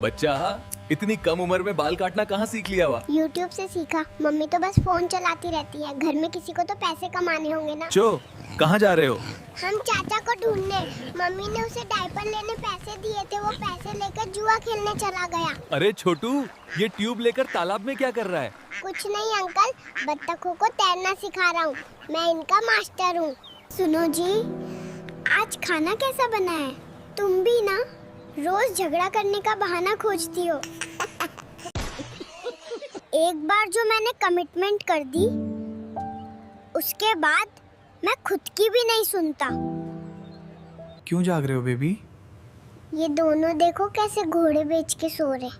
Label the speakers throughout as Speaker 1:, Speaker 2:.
Speaker 1: बच्चा इतनी कम उम्र में बाल काटना कहाँ सीख लिया हुआ?
Speaker 2: YouTube से सीखा। मम्मी तो बस फोन चलाती रहती है। घर में किसी को तो पैसे कमाने होंगे ना।
Speaker 1: चो, कहाँ जा रहे हो?
Speaker 2: हम चाचा को ढूंढने। मम्मी ने उसे डायपर लेने पैसे दिए थे, वो पैसे लेकर जुआ खेलने चला गया।
Speaker 1: अरे छोटू, ये ट्यूब लेकर तालाब में क्या कर रहा है?
Speaker 2: कुछ नहीं अंकल, बत्तखों को तैरना सिखा रहा हूँ। मैं इनका मास्टर हूँ। सुनो जी, आज खाना कैसा बना है? तुम भी ना रोज झगड़ा करने का बहाना खोजती हो। एक बार जो मैंने कमिटमेंट कर दी, उसके बाद मैं खुद की भी नहीं सुनता।
Speaker 1: क्यों जाग रहे हो बेबी?
Speaker 2: ये दोनों देखो कैसे घोड़े बेच के सो रहे।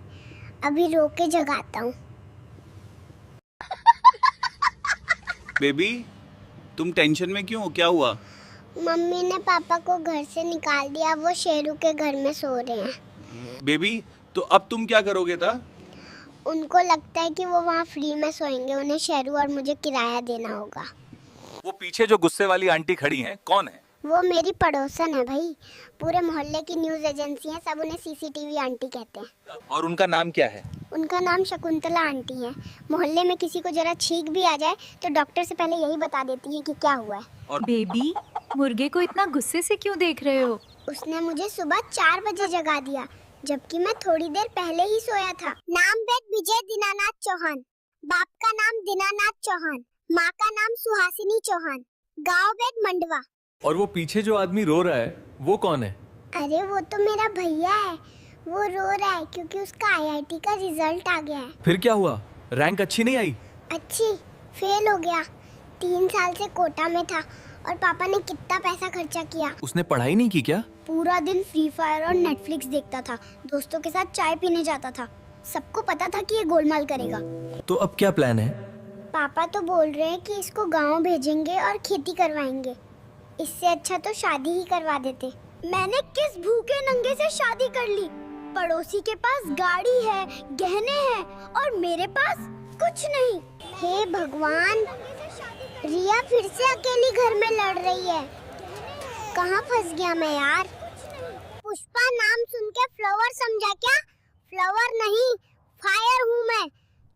Speaker 2: अभी रो के जगाता हूँ।
Speaker 3: बेबी, तुम टेंशन में क्यों हो? क्या हुआ?
Speaker 2: मम्मी ने पापा को घर से निकाल दिया। वो शेरू के घर में सो रहे हैं।
Speaker 3: बेबी, तो अब तुम क्या करोगे था?
Speaker 2: उनको लगता है कि वो वहाँ फ्री में सोएंगे। उन्हें शेरू और मुझे किराया देना होगा।
Speaker 1: वो पीछे जो गुस्से वाली आंटी खड़ी हैं, कौन है?
Speaker 2: वो मेरी पड़ोसन है भाई। पूरे मोहल्ले की न्यूज़ एजेंसी है, सब उन्हें सीसीटीवी आंटी कहते हैं।
Speaker 1: और उनका नाम क्या है?
Speaker 2: उनका नाम शकुंतला आंटी है। मोहल्ले में किसी को जरा छींक भी आ जाए तो डॉक्टर से पहले यही बता देती है कि क्या हुआ है।
Speaker 1: और
Speaker 4: बेबी, मुर्गे को इतना गुस्से से क्यों देख रहे हो?
Speaker 2: उसने मुझे सुबह 4 बजे जगा दिया, जबकि मैं थोड़ी देर पहले ही सोया था। नाम वेद विजय दीनानाथ चौहान, बाप का नाम दीनानाथ चौहान, माँ का नाम सुहासिनी चौहान, गांव वेद मंडवा।
Speaker 1: और वो पीछे जो आदमी रो रहा है, वो कौन है?
Speaker 2: अरे वो तो मेरा भैया है। वो रो रहा है क्योंकि उसका आईआईटी का रिजल्ट आ गया है।
Speaker 1: फिर क्या हुआ? रैंक अच्छी नहीं आई?
Speaker 2: अच्छी, फेल हो गया। 3 साल से कोटा में था और पापा ने कितना पैसा खर्चा किया।
Speaker 1: उसने पढ़ाई नहीं की क्या?
Speaker 2: पूरा दिन फ्री फायर और नेटफ्लिक्स देखता था। दोस्तों के साथ चाय पीने जाता था। सबको पता था कि ये गोलमाल करेगा।
Speaker 1: तो अब क्या प्लान है?
Speaker 2: पापा तो बोल रहे हैं कि इसको गांव भेजेंगे और खेती करवाएंगे। इससे अच्छा तो शादी ही करवा देते। मैंने किस भूखे नंगे से शादी कर ली? पड़ोसी के पास गाड़ी है, गहने हैं और मेरे पास कुछ नहीं। हे भगवान, रिया फिर से अकेली घर में लड़ रही है। कहाँ फंस गया मैं यार? पुष्पा नाम सुन के फ्लावर समझा क्या? फ्लावर नहीं, फायर हूँ मैं।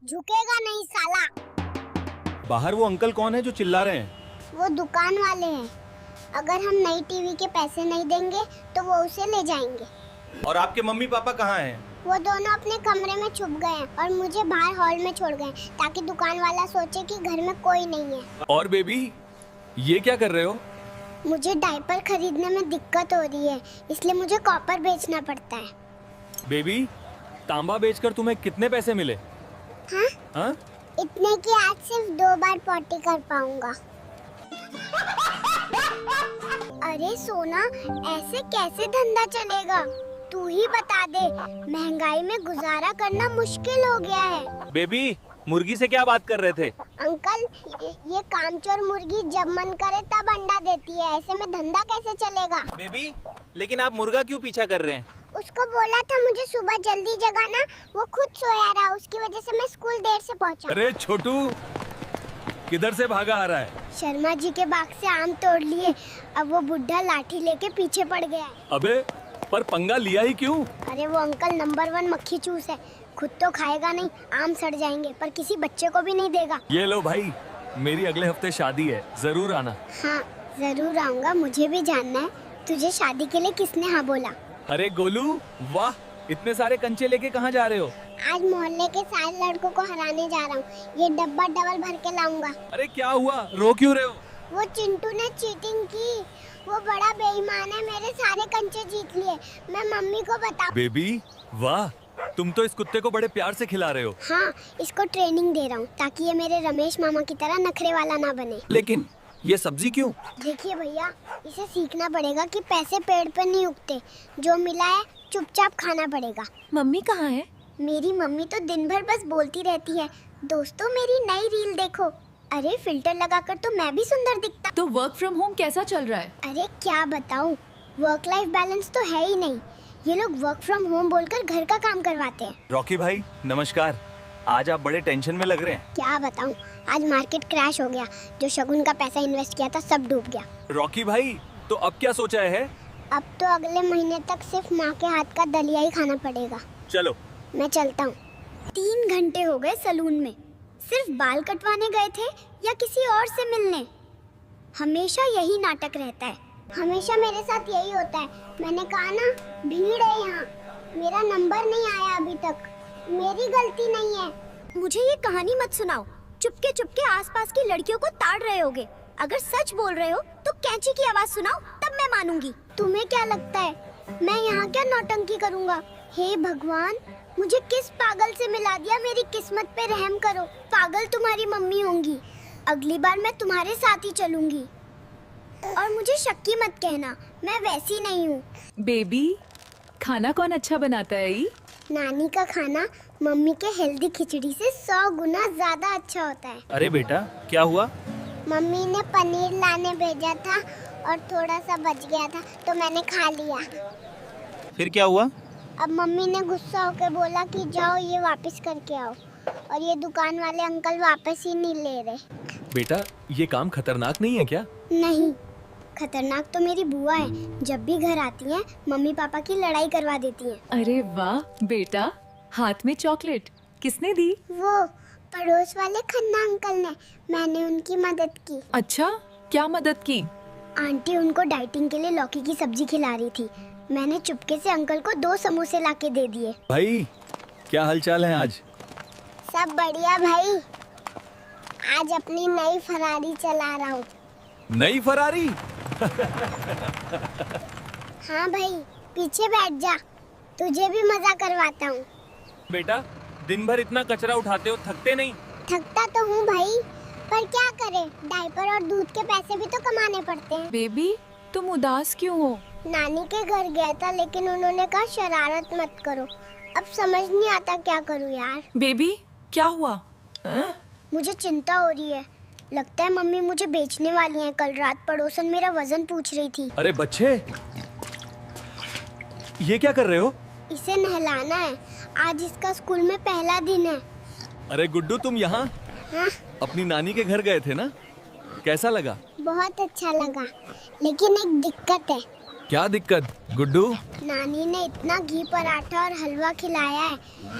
Speaker 2: झुकेगा नहीं साला।
Speaker 1: बाहर वो अंकल कौन है जो चिल्ला रहे हैं?
Speaker 2: वो दुकान वाले हैं। अगर हम नई टीवी के पैसे नहीं देंगे तो वो उसे ले जाएंगे।
Speaker 1: और आपके मम्मी पापा कहाँ हैं?
Speaker 2: वो दोनों अपने कमरे में छुप गए हैं और मुझे बाहर हॉल में छोड़ गए ताकि दुकान वाला सोचे कि घर में कोई नहीं है।
Speaker 1: और बेबी, ये क्या कर रहे हो?
Speaker 2: मुझे डायपर खरीदने में दिक्कत हो रही है, इसलिए मुझे कॉपर बेचना पड़ता है।
Speaker 1: बेबी, तांबा बेचकर तुम्हें कितने पैसे मिले?
Speaker 2: हाँ?
Speaker 1: हाँ?
Speaker 2: इतने कि आज सिर्फ 2 बार पॉटी कर पाऊंगा। अरे सोना, ऐसे कैसे धंधा चलेगा? तू ही बता दे। महंगाई में गुजारा करना मुश्किल हो गया है।
Speaker 1: बेबी, मुर्गी से क्या बात कर रहे थे?
Speaker 2: अंकल, ये कामचोर मुर्गी जब मन करे तब अंडा देती है। ऐसे में धंधा कैसे चलेगा?
Speaker 1: बेबी, लेकिन आप मुर्गा क्यों पीछा कर रहे हैं?
Speaker 2: उसको बोला था मुझे सुबह जल्दी जगाना, वो खुद सोया रहा। उसकी वजह से मैं स्कूल देर से पहुंचा।
Speaker 1: अरे छोटू, किधर से भागा आ रहा है?
Speaker 2: शर्मा जी के बाग से आम तोड़ लिए। अब वो बुढ़ा लाठी लेके पीछे पड़ गया है।
Speaker 1: अबे, पर पंगा लिया ही क्यों?
Speaker 2: अरे वो अंकल नंबर 1 मक्खी चूस है। खुद तो खाएगा नहीं, आम सड़ जाएंगे, पर किसी बच्चे को भी नहीं देगा।
Speaker 1: ये लो भाई, मेरी अगले हफ्ते शादी है, जरूर आना।
Speaker 2: हाँ जरूर आऊंगा, मुझे भी जानना है तुझे शादी के लिए किसने हाँ बोला।
Speaker 1: अरे गोलू, वाह, इतने सारे कंचे लेके कहाँ जा रहे हो?
Speaker 2: आज मोहल्ले के सारे लड़कों को हराने जा रहा हूँ। ये डब्बा डबल भर के लाऊंगा।
Speaker 1: अरे क्या हुआ, रो क्यों रहे हो?
Speaker 2: वो चिंटू ने चीटिंग की। वो बड़ा बेईमान है, मेरे सारे कंचे जीत लिए। मैं मम्मी को बता।
Speaker 1: बेबी, वाह, तुम तो इस कुत्ते को बड़े प्यार से खिला रहे हो।
Speaker 2: हाँ, इसको ट्रेनिंग दे रहा हूँ ताकि ये मेरे रमेश मामा की तरह नखरे वाला ना बने।
Speaker 1: लेकिन ये सब्जी क्यों?
Speaker 2: देखिए भैया, इसे सीखना पड़ेगा कि पैसे पेड़ पर नहीं उगते। जो मिला है चुपचाप खाना पड़ेगा।
Speaker 4: मम्मी कहाँ है?
Speaker 2: मेरी मम्मी तो दिन भर बस बोलती रहती है, दोस्तों मेरी नई रील देखो। अरे फिल्टर लगाकर तो मैं भी सुंदर दिखता।
Speaker 4: तो वर्क फ्रॉम होम कैसा चल रहा है?
Speaker 2: अरे क्या बताऊं, वर्क लाइफ बैलेंस तो है ही नहीं। ये लोग वर्क फ्रॉम होम बोलकर घर का काम करवाते हैं।
Speaker 1: रॉकी भाई, नमस्कार। आज आप बड़े टेंशन में लग रहे हैं।
Speaker 2: क्या बताऊं, आज मार्केट क्रैश हो गया। जो शगुन का पैसा इन्वेस्ट किया था सब डूब गया।
Speaker 1: रॉकी भाई, तो अब क्या सोचा है?
Speaker 2: अब तो अगले महीने तक सिर्फ माँ के हाथ का दलिया ही खाना पड़ेगा।
Speaker 1: चलो।
Speaker 2: मैं चलता हूँ। 3 घंटे हो गए सलून में। सिर्फ बाल कटवाने गए थे या किसी और से मिलने? हमेशा यही नाटक रहता है। हमेशा मेरे साथ यही होता है। मैंने कहा ना, भीड़ है यहाँ। मेरा नंबर नहीं आया अभी तक। मेरी गलती नहीं है। मुझे ये कहानी मत सुनाओ। चुपके चुपके आसपास की लड़कियों को ताड़ रहे होगे। अगर सच बोल रहे हो तो कैंची की आवाज सुनाओ, तब मैं मानूंगी। तुम्हें क्या लगता है मैं यहाँ क्या नौटंकी करूँगा? हे भगवान, मुझे किस पागल से मिला दिया? मेरी किस्मत पे रहम करो। पागल तुम्हारी मम्मी होंगी। अगली बार मैं तुम्हारे साथ ही चलूंगी। और मुझे शक्की मत कहना, मैं वैसी नहीं हूँ।
Speaker 4: बेबी, खाना कौन अच्छा बनाता है ई?
Speaker 2: नानी का खाना मम्मी के हेल्दी खिचड़ी से 100 गुना ज्यादा अच्छा होता है।
Speaker 1: अरे बेटा, क्या हुआ?
Speaker 2: मम्मी ने पनीर लाने भेजा था और थोड़ा सा बच गया था तो मैंने खा लिया।
Speaker 3: फिर क्या हुआ?
Speaker 2: अब मम्मी ने गुस्सा होकर बोला कि जाओ ये वापस करके आओ, और ये दुकान वाले अंकल वापस ही नहीं ले रहे।
Speaker 1: बेटा, ये काम खतरनाक नहीं है क्या?
Speaker 2: नहीं, खतरनाक तो मेरी बुआ है। जब भी घर आती हैं, मम्मी पापा की लड़ाई करवा देती हैं।
Speaker 4: अरे वाह बेटा, हाथ में चॉकलेट किसने दी?
Speaker 2: वो पड़ोस वाले खन्ना अंकल ने। मैंने उनकी मदद की।
Speaker 4: अच्छा, क्या मदद की?
Speaker 2: आंटी उनको डाइटिंग के लिए लौकी की सब्जी खिला रही थी। मैंने चुपके से अंकल को 2 समोसे लाके दे दिए।
Speaker 1: भाई, क्या हालचाल है आज?
Speaker 2: सब बढ़िया भाई। आज अपनी नई फरारी चला रहा हूँ।
Speaker 1: नई फरारी?
Speaker 2: हाँ भाई, पीछे बैठ जा, तुझे भी मजा करवाता हूँ।
Speaker 1: बेटा, दिन भर इतना कचरा उठाते हो, थकते नहीं?
Speaker 2: थकता तो हूँ भाई, पर क्या करें, डायपर और दूध के पैसे भी तो कमाने पड़ते हैं।
Speaker 4: बेबी, तुम उदास क्यों हो?
Speaker 2: नानी के घर गया था, लेकिन उन्होंने कहा शरारत मत करो। अब समझ नहीं आता क्या करूँ यार।
Speaker 4: बेबी, क्या हुआ?
Speaker 2: मुझे चिंता हो रही है। लगता है मम्मी मुझे बेचने वाली हैं। कल रात पड़ोसन मेरा वजन पूछ रही थी।
Speaker 1: अरे बच्चे, ये क्या कर रहे हो?
Speaker 2: इसे नहलाना है। आज इसका स्कूल में पहला दिन है।
Speaker 1: अरे गुड्डू, तुम यहाँ
Speaker 2: हाँ,
Speaker 1: अपनी नानी के घर गए थे ना? कैसा लगा?
Speaker 2: बहुत अच्छा लगा, लेकिन एक दिक्कत है।
Speaker 1: क्या दिक्कत गुड्डू?
Speaker 2: नानी ने इतना घी पराठा और हलवा खिलाया है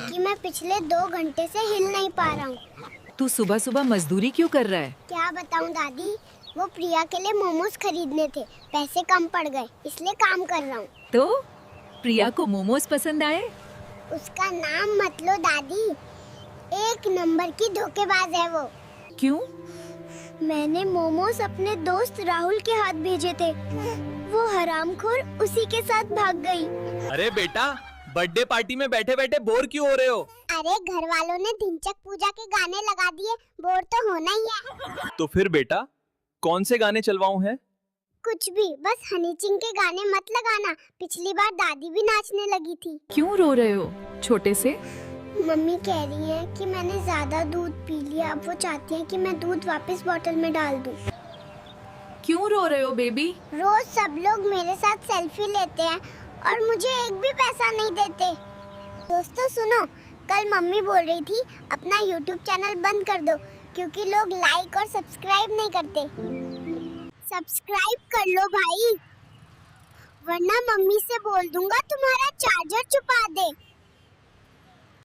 Speaker 2: कि मैं पिछले 2 घंटे से हिल नहीं पा रहा हूँ।
Speaker 4: तू सुबह सुबह मजदूरी क्यों कर रहा है?
Speaker 2: क्या बताऊँ दादी, वो प्रिया के लिए मोमोज खरीदने थे। पैसे कम पड़ गए, इसलिए काम कर रहा हूँ।
Speaker 4: तो प्रिया को मोमोज पसंद आए?
Speaker 2: उसका नाम मत लो दादी, 1 नंबर की धोखेबाज है वो।
Speaker 4: क्यों?
Speaker 2: मैंने मोमोज अपने दोस्त राहुल के हाथ भेजे थे। वो हरामखोर उसी के साथ भाग गई।
Speaker 1: अरे बेटा, बर्थडे पार्टी में बैठे बैठे बोर क्यों हो रहे हो?
Speaker 2: अरे घर वालों ने ढिंचक पूजा के गाने लगा दिए, बोर तो होना ही है।
Speaker 1: तो फिर बेटा, कौन से गाने चलवाऊं है?
Speaker 2: कुछ भी, बस हनी सिंह के गाने मत लगाना। पिछली बार दादी भी नाचने लगी थी।
Speaker 4: क्यों रो रहे हो छोटे से?
Speaker 2: मम्मी कह रही है कि मैंने ज्यादा दूध पी लिया। अब वो चाहती है कि मैं दूध वापस बोतल में डाल दूं।
Speaker 4: क्यों रो रहे हो बेबी?
Speaker 2: रोज सब लोग मेरे साथ सेल्फी लेते हैं और मुझे एक भी पैसा नहीं देते। दोस्तों सुनो, कल मम्मी बोल रही थी अपना YouTube चैनल बंद कर दो क्योंकि लोग लाइक और सब्सक्राइब नहीं करते। सब्सक्राइब कर लो भाई, वरना मम्मी से बोल दूंगा तुम्हारा चार्जर छुपा दे।